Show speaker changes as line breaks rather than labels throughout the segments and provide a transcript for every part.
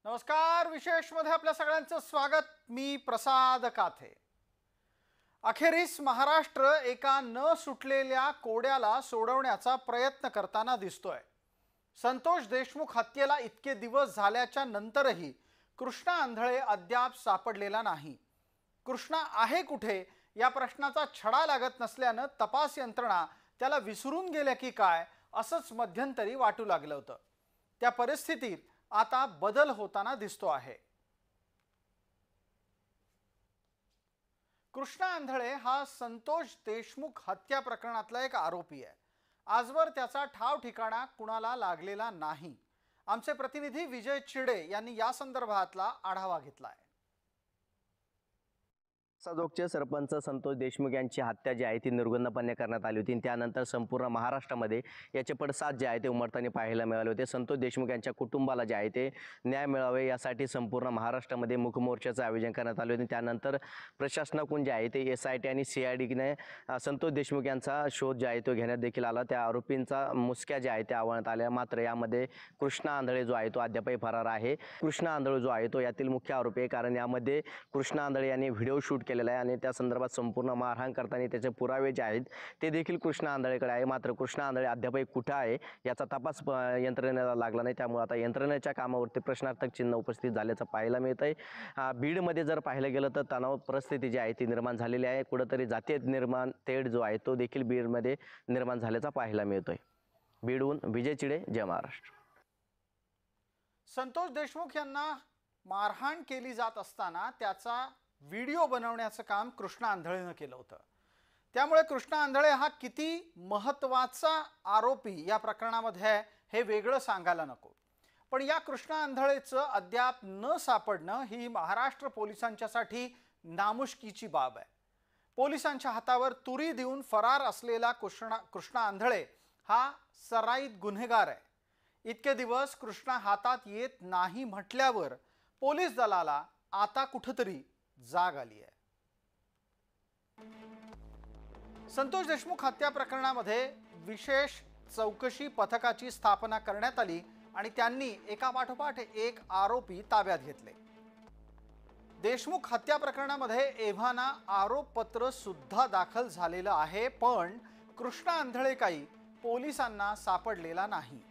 नमस्कार, विशेष मध्ये आपल्या सगळ्यांचं स्वागत। मी प्रसाद काथे। अखेरीस महाराष्ट्र एका न सुटलेल्या कोड्याला सोडवण्याचा प्रयत्न करताना दिसतोय। संतोष देशमुख हत्येला इतके दिवस झाल्याच्या नंतरही कृष्णा आंधळे अद्याप सापडलेला नाही। कृष्णा आहे कुठे या प्रश्नाचा छडा लागत नसल्याने तपास यंत्रणा त्याला विसरून गेल्या की काय असंच मध्यंतरी वाटू लागलं होतं। त्या परिस्थितीत आता बदल होताना दिसतो आहे। कृष्णा आंधळे हा संतोष देशमुख हत्या प्रकरणातला एक आरोपी आहे। आजवर त्याचा ठाव ठिकाणा कुणाला लागलेला नाही। आमचे प्रतिनिधी विजय चिडे यांनी या संदर्भातला आढावा घेतलाय।
साजोगचे सरपंच संतोष देशमुख यांची हत्या जी आहे ती निर्गुणपणे करण्यात आली होती। त्यानंतर संपूर्ण महाराष्ट्रामध्ये याचे पडसाद जे आहे ते उमटताना पाहायला मिळाले होते। संतोष देशमुख यांच्या कुटुंबाला जे आहे ते न्याय मिळावे यासाठी संपूर्ण महाराष्ट्रामध्ये मूक मोर्चाचे आयोजन करण्यात आले होते। त्यानंतर प्रशासनाकडून जे आहे ते SIT आणि CIDने संतोष देशमुख यांचा शोध जे आहे तो घेण्यात देखील आला। त्या आरोपींचा मुसक्या जे आहे ते आवळण्यात आल्या। मात्र यामध्ये कृष्णा आंधळे जो आहे तो अद्यापही फरार आहे। कृष्णा आंधळे जो आहे तो यातील मुख्य आरोपी आहे, कारण यामध्ये कृष्णा आंधळे यांनी व्हिडिओ शूट केलेला आहे आणि त्या संदर्भात संपूर्ण मारहाण करताना त्याचे पुरावे जे आहेत ते देखील कृष्णा आंधळेकडे आहे। मात्र कृष्णा आंधळे अद्यापही कुठे आहे याचा तपास यंत्रणेला लागला नाही। त्यामुळे आता यंत्रणेच्या कामावरती प्रश्नार्थक चिन्ह उपस्थित झाल्याचं पाहायला मिळत आहे। बीडमध्ये जर पाहिलं गेलं तर तणाव परिस्थिती जी आहे ती निर्माण झालेली आहे। कुठेतरी जातीय निर्माण तेढ जो आहे तो देखील बीडमध्ये निर्माण झाल्याचा पाहायला मिळतोय। बीडहून विजय चिडे, जय महाराष्ट्र।
संतोष देशमुख यांना मारहाण केली जात असताना त्याचा व्हिडिओ बनवण्याचं काम कृष्णा आंधळेने केलं होतं। त्यामुळे कृष्णा आंधळे हा किती महत्त्वाचा आरोपी या प्रकरणामध्ये हे वेगळं सांगायला नको। पण या कृष्णा आंधळेचं अद्याप न सापडणं ही महाराष्ट्र पोलिसांच्यासाठी नामुष्कीची बाब आहे। पोलिसांच्या हातावर तुरी देऊन फरार असलेला कृष्णा आंधळे हा सराईत गुन्हेगार आहे। इतके दिवस कृष्णा हातात येत नाही म्हटल्यावर पोलीस दलाला आता कुठेतरी जाग आली आहे। संतोष देशमुख हत्या प्रकरणामध्ये विशेष चौकशी पथकाची स्थापना करण्यात आली आणि त्यांनी एकापाठोपाठ एक आरोपी ताब्यात घेतले। देशमुख हत्या प्रकरणामध्ये एव्हाना आरोपपत्र सुद्धा दाखल झालेलं आहे, पण कृष्णा आंधळे काही पोलिसांना सापडलेला नाही।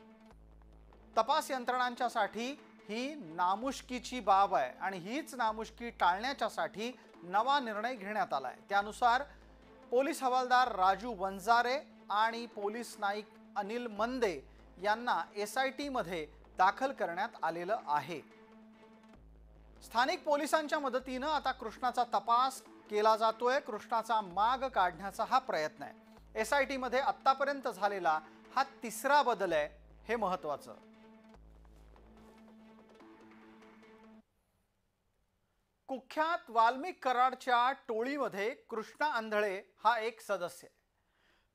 तपास यंत्रणांच्यासाठी ही नामुष्कीची बाब आहे आणि हीच नामुष्की टाळण्यासाठी नवा निर्णय घेण्यात आलाय। त्यानुसार पोलीस हवालदार राजू वंजारे आणि पोलीस नाईक अनिल मंदे यांना SIT मध्ये दाखल करण्यात आलेलं आहे। स्थानिक पोलिसांच्या मदतीने आता कृष्णाचा तपास केला जातोय। कृष्णाचा माग काढण्याचा हा प्रयत्न आहे। SIT मध्ये आतापर्यंत झालेला हा तिसरा बदल आहे, हे महत्त्वाचं। कुख्यात वाल्मिक कराडच्या टोळीमध्ये कृष्णा आंधळे हा एक सदस्य आहे।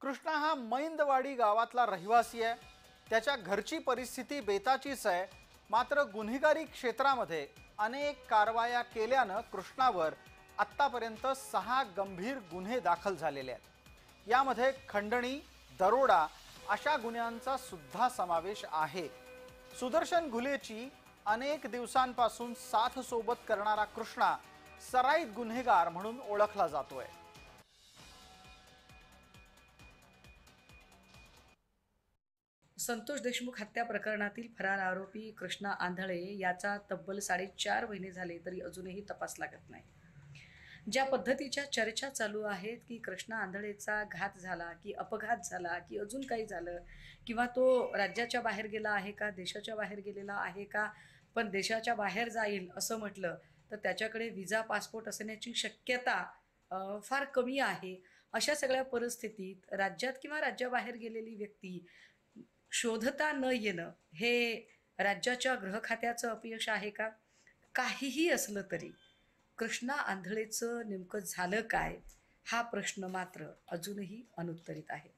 कृष्णा हा मैंदवाडी गावातला रहिवासी आहे। त्याच्या घरची परिस्थिती बेताचीच आहे। मात्र गुन्हेगारी क्षेत्रामध्ये अनेक कारवाया केल्यानं कृष्णावर आत्तापर्यंत 6 गंभीर गुन्हे दाखल झालेले आहेत। यामध्ये खंडणी, दरोडा अशा गुन्ह्यांचा सुद्धा समावेश आहे। सुदर्शन घुलेची अनेक दिवसांपासून साथ सोबत करणारा कृष्णा सराईत गुन्हेगार म्हणून ओळखला जातोय।
संतोष देशमुख हत्या प्रकरणातील फरार आरोपी कृष्णा आंधळे याचा तब्बल 4.5 महिने झाले तरी अजूनही तपास लागत नाही। ज्या पद्धतीच्या चर्चा चालू आहेत की कृष्णा आंधळेचा घात झाला की अपघात झाला की अजून काही झालं किंवा तो राज्याच्या बाहेर गेला आहे का, देशाच्या बाहेर गेलेला आहे का, पण देशाच्या बाहेर जाईल असं म्हटलं तर त्याच्याकडे विजा पासपोर्ट असण्याची शक्यता फार कमी आहे। अशा सगळ्या परिस्थितीत राज्यात किंवा राज्याबाहेर गेलेली व्यक्ती शोधता न येणं हे राज्याच्या गृह खात्याचं अपयश आहे का? काहीही असलं तरी कृष्णा आंधळेचं नेमकं झालं काय हा प्रश्न मात्र अजूनही अनुत्तरित आहे।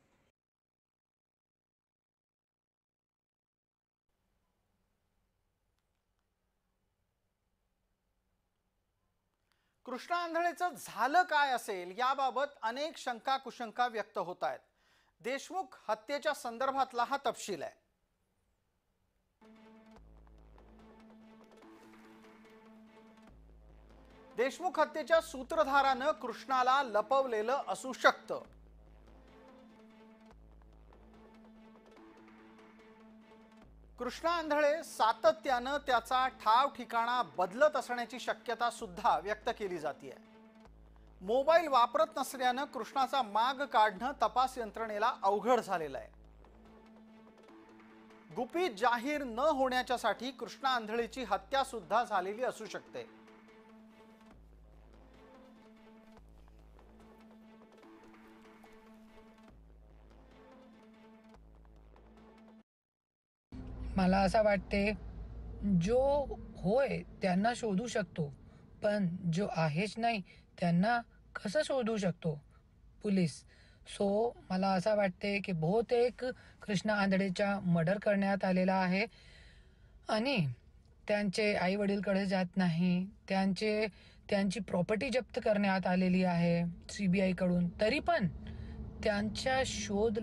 कृष्णा आंधळेचं झालं काय असेल याबाबत अनेक शंका कुशंका व्यक्त होत आहेत। देशमुख हत्येच्या संदर्भातला हा तपशील आहे। देशमुख हत्येच्या सूत्रधारानं कृष्णाला लपवलेलं असू शकतं. कृष्णा आंधळे सातत्यानं त्याचा ठाव ठिकाणा बदलत असण्याची शक्यता सुद्धा व्यक्त केली जाते. मोबाईल वापरत नसल्यानं कृष्णाचा माग काढणं तपास यंत्रणेला अवघड झालेलं आहे. गुपित जाहीर न होण्याच्यासाठी कृष्णा आंधळेची हत्या सुद्धा झालेली असू शकते.
मला असं वाटते जो होय त्यांना शोधू शकतो, पण जो आहेच नाही त्यांना कसं शोधू शकतो पोलीस. सो मला असं वाटते की बहुतेक कृष्णा आंधळेचा मर्डर करण्यात आलेला आहे आणि त्यांचे आई वडीलकडे जात नाही, त्यांची प्रॉपर्टी जप्त करण्यात आलेली आहे CBI कडून. तरी पण त्यांचा शोध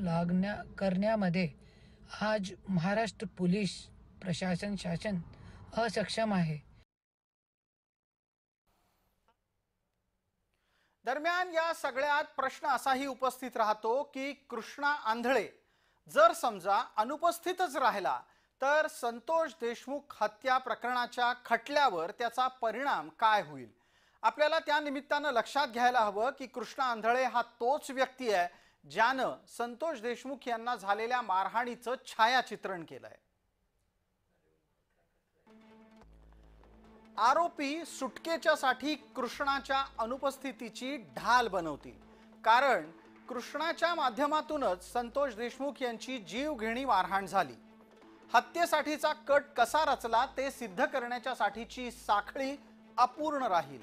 करण्यामध्ये आज महाराष्ट्र पोलीस प्रशासन शासन असक्षम आहे.
दरम्यान या सगळ्यात प्रश्न असाही उपस्थित राहतो की कृष्णा आंधळे जर समजा अनुपस्थितच राहिला तर संतोष देशमुख हत्या प्रकरणाच्या खटल्यावर त्याचा परिणाम काय होईल. आपल्याला त्या निमित्तानं लक्षात घ्यायला हवं की कृष्णा आंधळे हा तोच व्यक्ती आहे ज्यानं संतोष देशमुख यांना झालेल्या मारहाणीचं छायाचित्रण केलंय. आरोपी सुटकेच्यासाठी कृष्णाच्या अनुपस्थितीची ढाल बनवतील, कारण कृष्णाच्या माध्यमातूनच संतोष देशमुख यांची जीवघेणी मारहाण झाली. हत्येसाठीचा कट कसा रचला ते सिद्ध करण्याच्यासाठीची साखळी अपूर्ण राहील.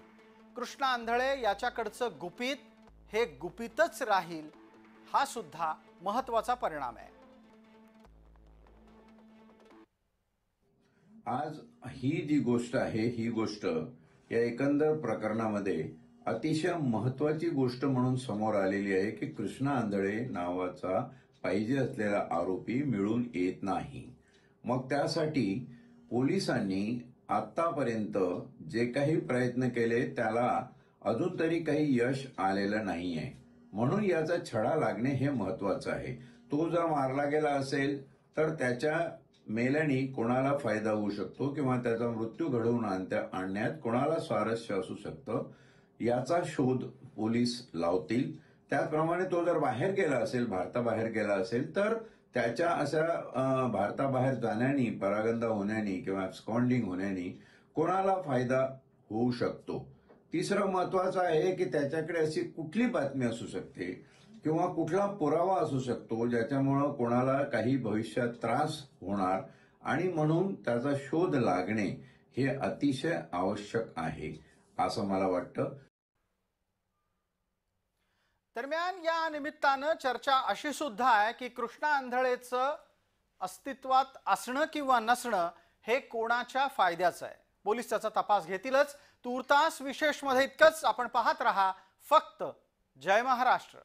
कृष्णा आंधळे याच्याकडचं गुपित हे गुपितच राहील, हा सुद्धा महत्त्वाचा परिणाम आहे.
आज ही जी गोष्ट आहे ही गोष्ट या एकंदर प्रकरणामध्ये अतिशय महत्वाची गोष्ट म्हणून समोर आलेली आहे की कृष्णा आंधळे नावाचा पाहिजे असलेला आरोपी मिळून येत नाही. मग त्यासाठी पोलिसांनी आतापर्यंत जे काही प्रयत्न केले त्याला अजून तरी काही यश आलेलं नाहीये. म्हणून याचा छडा लागणे हे महत्वाचं आहे. तो जर मारला गेला असेल तर त्याच्या मेल्याने कोणाला फायदा होऊ शकतो किंवा त्याचा मृत्यू घडवून आणण्यात कोणाला स्वारस्य असू शकतं याचा शोध पोलीस लावतील. त्याचप्रमाणे तो जर बाहेर गेला असेल, भारताबाहेर गेला असेल तर त्याच्या अशा भारताबाहेर जाण्याने, परागंदा होण्याने किंवा ॲब्स्कॉन्डिंग होण्याने कोणाला फायदा होऊ शकतो. तिसरं महत्वाचं आहे की त्याच्याकडे अशी कुठली बातमी असू शकते किंवा कुठला पुरावा असू शकतो ज्याच्यामुळं कोणाला काही भविष्यात त्रास होणार आणि म्हणून त्याचा शोध लागणे हे अतिशय आवश्यक आहे असं मला वाटतं.
दरम्यान या निमित्तानं चर्चा अशी सुद्धा आहे की कृष्णा आंधळेचं अस्तित्वात असणं किंवा नसणं हे कोणाच्या फायद्याचं आहे. पोलीस त्याचा तपास घेतीलच. तूर्तास विशेषमध्ये इतकंच. आपण पाहत रहा फक्त जय महाराष्ट्र.